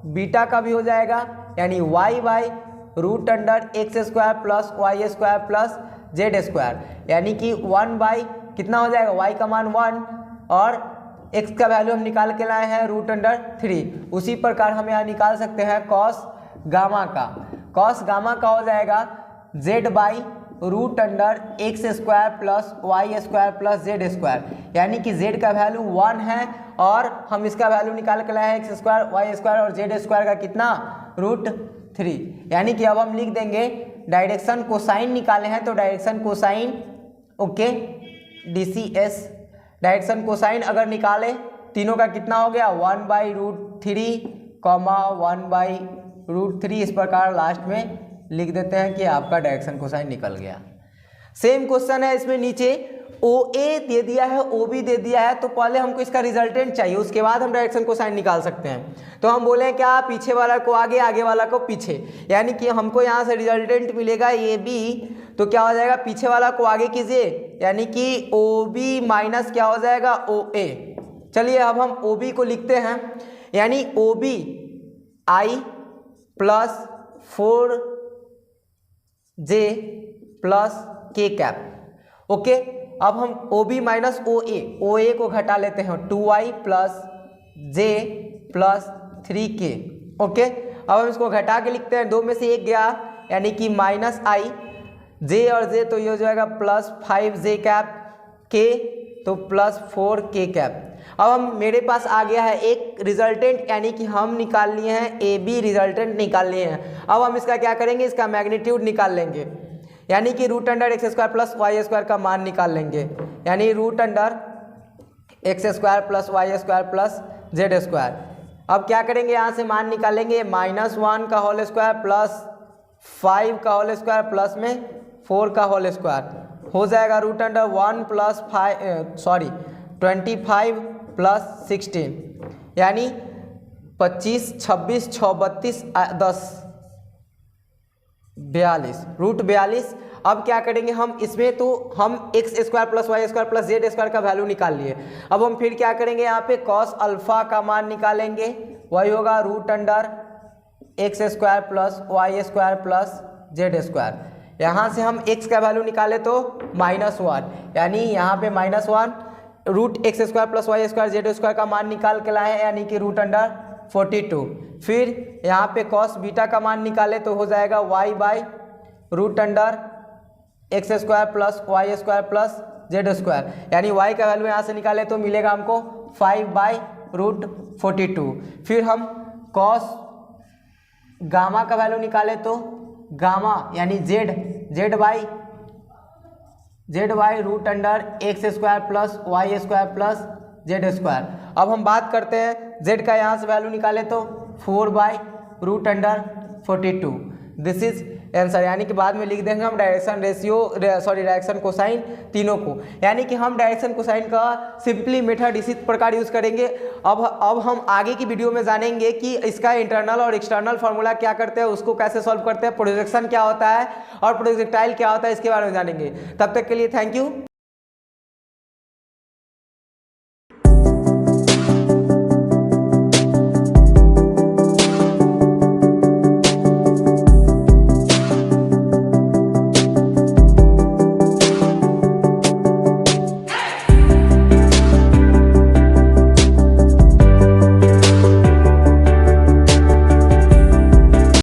बीटा का भी हो जाएगा यानी y by root under x square plus y square plus z square, यानी कि 1 बाई कितना हो जाएगा, y का मान 1 और x का वैल्यू हम निकाल के लाए हैं √3। उसी प्रकार हम यहाँ निकाल सकते हैं कॉस गामा का। कॉस गामा का हो जाएगा z by root under x square plus y square plus z square, यानी कि z का वैल्यू 1 है और हम इसका वैल्यू निकाल के लाए हैं एक्स स्क्वायर वाई स्क्वायर और जेड स्क्वायर का कितना √3। यानी कि अब हम लिख देंगे डायरेक्शन कोसाइन निकाले हैं तो direction cosine okay DCS, direction cosine अगर निकाले तीनों का कितना हो गया 1 बाई √3 कॉमा 1 बाई √3, इस प्रकार लास्ट में लिख देते हैं कि आपका डायरेक्शन कोसाइन निकल गया। सेम क्वेश्चन है इसमें, नीचे OA दे दिया है OB दे दिया है, तो पहले हमको इसका रिजल्टेंट चाहिए, उसके बाद हम डायरेक्शन कोसाइन निकाल सकते हैं। तो हम बोले क्या, पीछे वाला को आगे, आगे वाला को पीछे, यानी कि हमको यहाँ से रिजल्टेंट मिलेगा AB, तो क्या हो जाएगा पीछे वाला को आगे कीजिए यानी कि OB माइनस क्या हो जाएगा OA। चलिए अब हम OB को लिखते हैं, यानी OB I plus 4J plus K cap. Okay, अब हम OB माइनस OA को घटा लेते हैं 2i plus J plus 3K। Okay, अब हम इसको घटा के लिखते हैं, 2 में से 1 गया यानी कि माइनस I, J और J तो ये हो जाएगा प्लस 5J कैप, K तो प्लस 4K कैप। अब हम मेरे पास आ गया है एक रिजल्टेंट, यानी कि हम निकाल लिए हैं AB रिजल्टेंट निकाल लिए हैं। अब हम इसका क्या करेंगे, इसका मैग्नीट्यूड निकाल लेंगे, यानी कि root under x square plus y square का मान निकाल लेंगे, यानी root under x square plus y square plus z square. अब क्या करेंगे, यहाँ से मान निकालेंगे -1 का होल स्क्वायर प्लस 5 का होल स्क्वायर प्लस में 4 का होल स्क्वायर हो जाएगा रूट अंडर 1 प्लस 25 प्लस 16, यानी 25, 26, 6, 32, 10, 42 √42। अब क्या करेंगे हम इसमें, तो हम x square plus y square plus z square का वैल्यू निकाल लिए। अब हम फिर क्या करेंगे, यहाँ पे कॉस अल्फा का मान निकालेंगे, वही होगा root under x square plus y square plus z square. यहाँ से हम x का वैल्यू निकाले तो -1, यानी यहाँ पे -1 root x square plus y square z square का मान निकाल के लाए, यानी कि रूट अंडर 42। फिर यहाँ पे कॉस बीटा का मान निकाले तो हो जाएगा y by root under x square plus y square plus z square, यानी y का वैल्यू यहाँ से निकाले तो मिलेगा हमको 5 बाई √42। फिर हम कॉस गामा का वैल्यू निकाले तो गामा यानी z by root under x square plus y square plus z square. अब हम बात करते हैं z का, यहाँ से वैल्यू निकाले तो 4 by root under 42। This is answer, यानी कि बाद में लिख देंगे हम डायरेक्शन कोसाइन तीनों को, यानी कि हम डायरेक्शन कोसाइन का सिंपली मेथड इसी प्रकार यूज करेंगे। अब हम आगे की वीडियो में जानेंगे कि इसका इंटरनल और एक्सटर्नल फार्मूला क्या करते हैं, उसको कैसे सॉल्व करते हैं, प्रोजेक्शन क्या होता है और प्रोजेक्टाइल क्या होता है, इसके बारे में जानेंगे। तब तक के लिए थैंक यू।